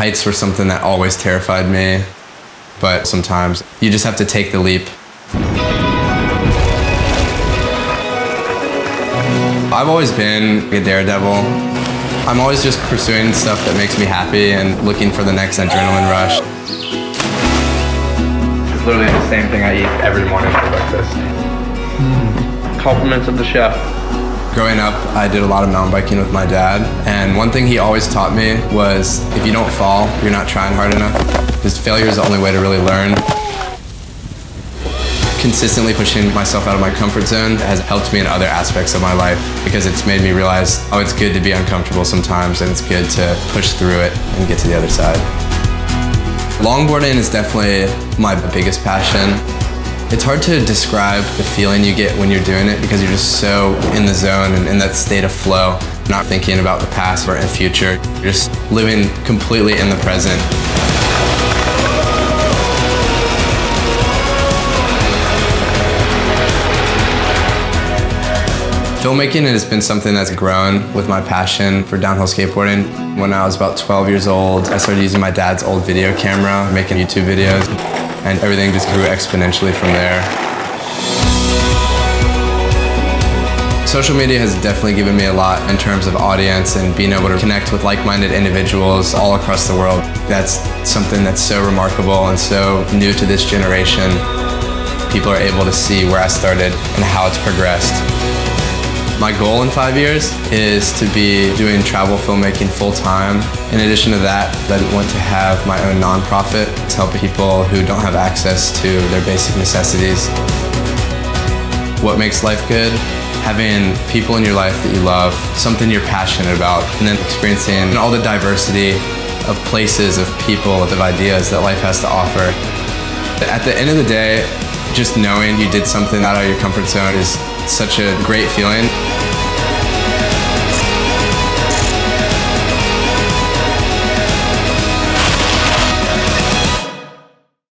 Heights were something that always terrified me, but sometimes you just have to take the leap. I've always been a daredevil. I'm always just pursuing stuff that makes me happy and looking for the next adrenaline rush. It's literally the same thing I eat every morning for breakfast. Compliments of the chef. Growing up, I did a lot of mountain biking with my dad, and one thing he always taught me was if you don't fall, you're not trying hard enough, because failure is the only way to really learn. Consistently pushing myself out of my comfort zone has helped me in other aspects of my life, because it's made me realize, oh, it's good to be uncomfortable sometimes, and it's good to push through it and get to the other side. Longboarding is definitely my biggest passion. It's hard to describe the feeling you get when you're doing it because you're just so in the zone and in that state of flow, not thinking about the past or the future. You're just living completely in the present. Filmmaking has been something that's grown with my passion for downhill skateboarding. When I was about 12 years old, I started using my dad's old video camera, making YouTube videos, and everything just grew exponentially from there. Social media has definitely given me a lot in terms of audience and being able to connect with like-minded individuals all across the world. That's something that's so remarkable and so new to this generation. People are able to see where I started and how it's progressed. My goal in 5 years is to be doing travel filmmaking full-time. In addition to that, I want to have my own nonprofit to help people who don't have access to their basic necessities. What makes life good? Having people in your life that you love, something you're passionate about, and then experiencing all the diversity of places, of people, of ideas that life has to offer. At the end of the day, just knowing you did something out of your comfort zone is such a great feeling.